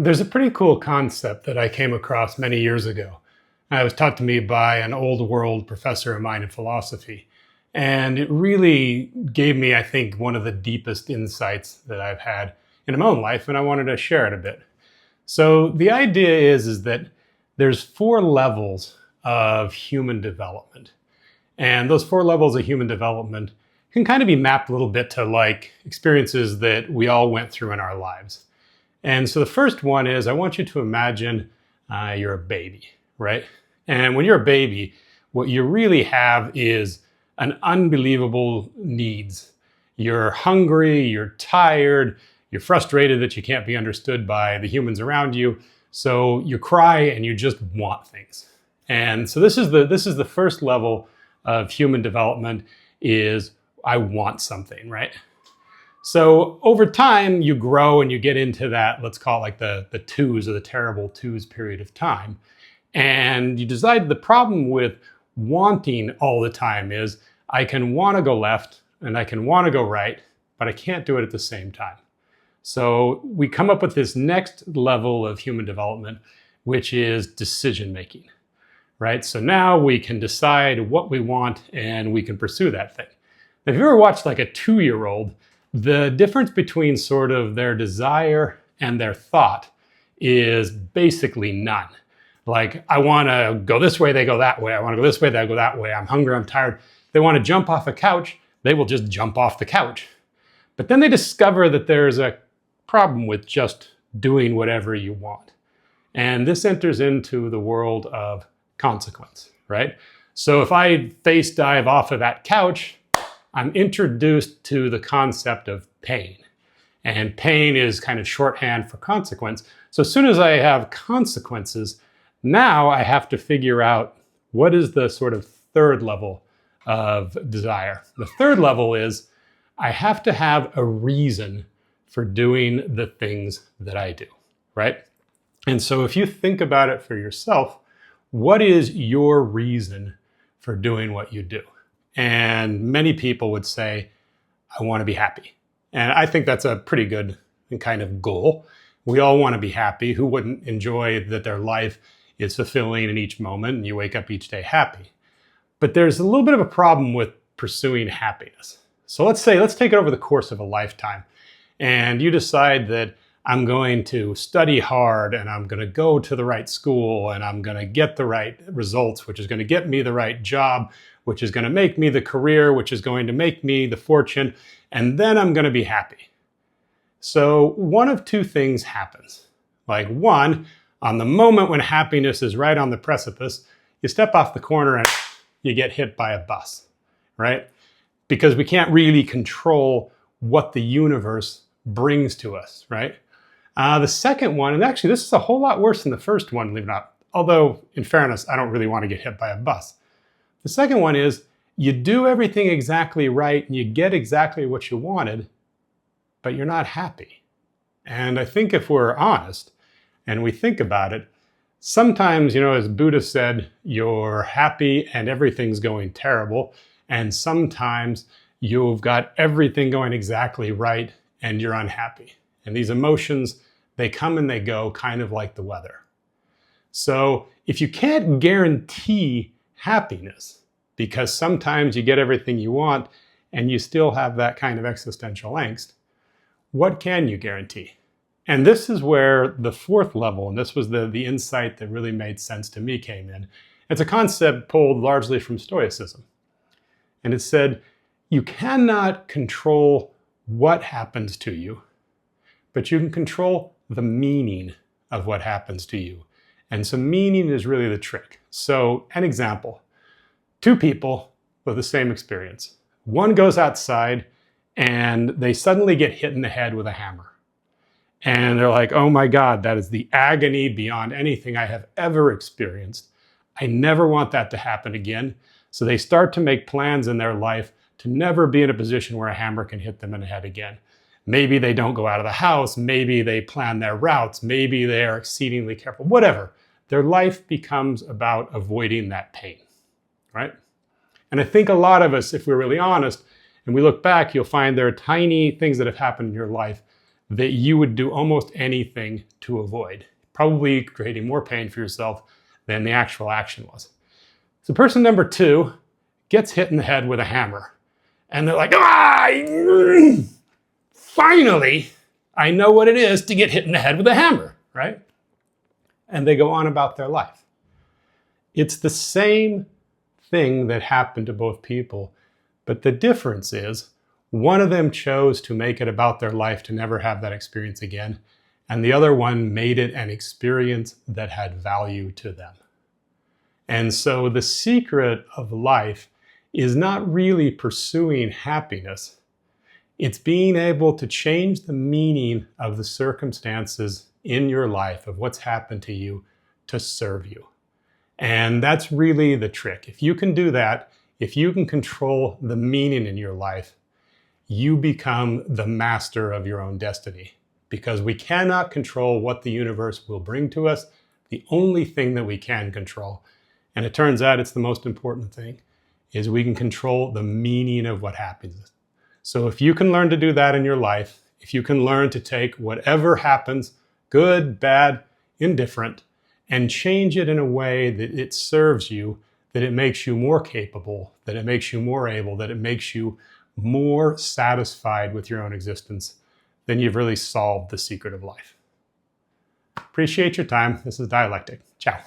There's a pretty cool concept that I came across many years ago. It was taught to me by an old world professor of mine in philosophy. And it really gave me, I think, one of the deepest insights that I've had in my own life, and I wanted to share it a bit. So the idea is that there's 4 levels of human development. And those 4 levels of human development can kind of be mapped a little bit to like experiences that we all went through in our lives. And so the first one is, I want you to imagine you're a baby, right? And when you're a baby, what you really have is an unbelievable needs. You're hungry, you're tired, you're frustrated that you can't be understood by the humans around you. So you cry and you just want things. And so this is the first level of human development, is I want something, right? So over time, you grow and you get into that, let's call it like the twos, or the terrible twos period of time. And you decide the problem with wanting all the time is I can want to go left and I can want to go right, but I can't do it at the same time. So we come up with this next level of human development, which is decision making, right? So now we can decide what we want and we can pursue that thing. Now, if you ever watched like a 2-year-old, the difference between sort of their desire and their thought is basically none. Like, I want to go this way, they go that way. I want to go this way, they go that way. I'm hungry, I'm tired. They want to jump off a couch, they will just jump off the couch. But then they discover that there's a problem with just doing whatever you want. And this enters into the world of consequence, right? So if I face dive off of that couch, I'm introduced to the concept of pain. And pain is kind of shorthand for consequence. So as soon as I have consequences, now I have to figure out what is the sort of third level of desire. The third level is I have to have a reason for doing the things that I do, right? And so if you think about it for yourself, what is your reason for doing what you do? And many people would say, I want to be happy. And I think that's a pretty good kind of goal. We all want to be happy. Who wouldn't enjoy that their life is fulfilling in each moment and you wake up each day happy? But there's a little bit of a problem with pursuing happiness. So let's take it over the course of a lifetime. And you decide that I'm going to study hard and I'm going to go to the right school and I'm going to get the right results, which is going to get me the right job, which is going to make me the career, which is going to make me the fortune, and then I'm going to be happy. So one of 2 things happens. Like, one, on the moment when happiness is right on the precipice, you step off the corner and you get hit by a bus, right? Because we can't really control what the universe brings to us, right? The second one, and actually this is a whole lot worse than the first one, believe it or not, although in fairness, I don't really want to get hit by a bus. The second one is you do everything exactly right and you get exactly what you wanted, but you're not happy. And I think if we're honest and we think about it, sometimes, as Buddha said, you're happy and everything's going terrible. And sometimes you've got everything going exactly right and you're unhappy. And these emotions, they come and they go, kind of like the weather. So if you can't guarantee happiness, because sometimes you get everything you want and you still have that kind of existential angst, what can you guarantee? And this is where the 4th level, and this was the insight that really made sense to me, came in. It's a concept pulled largely from Stoicism. And it said, you cannot control what happens to you, but you can control the meaning of what happens to you. And so meaning is really the trick. So an example, 2 people with the same experience. One goes outside and they suddenly get hit in the head with a hammer. And they're like, oh my God, that is the agony beyond anything I have ever experienced. I never want that to happen again. So they start to make plans in their life to never be in a position where a hammer can hit them in the head again. Maybe they don't go out of the house. Maybe they plan their routes. Maybe they are exceedingly careful, whatever. Their life becomes about avoiding that pain, right? And I think a lot of us, if we're really honest, and we look back, you'll find there are tiny things that have happened in your life that you would do almost anything to avoid, probably creating more pain for yourself than the actual action was. So person number 2 gets hit in the head with a hammer. And they're like, finally, I know what it is to get hit in the head with a hammer, right? And they go on about their life. It's the same thing that happened to both people, but the difference is one of them chose to make it about their life to never have that experience again, and the other one made it an experience that had value to them. And so the secret of life is not really pursuing happiness. It's being able to change the meaning of the circumstances in your life, of what's happened to you, to serve you. And that's really the trick. If you can do that, if you can control the meaning in your life, you become the master of your own destiny. Because we cannot control what the universe will bring to us. The only thing that we can control, and it turns out it's the most important thing, is we can control the meaning of what happens. So if you can learn to do that in your life, if you can learn to take whatever happens, good, bad, indifferent, and change it in a way that it serves you, that it makes you more capable, that it makes you more able, that it makes you more satisfied with your own existence, then you've really solved the secret of life. Appreciate your time. This is Dialectic. Ciao.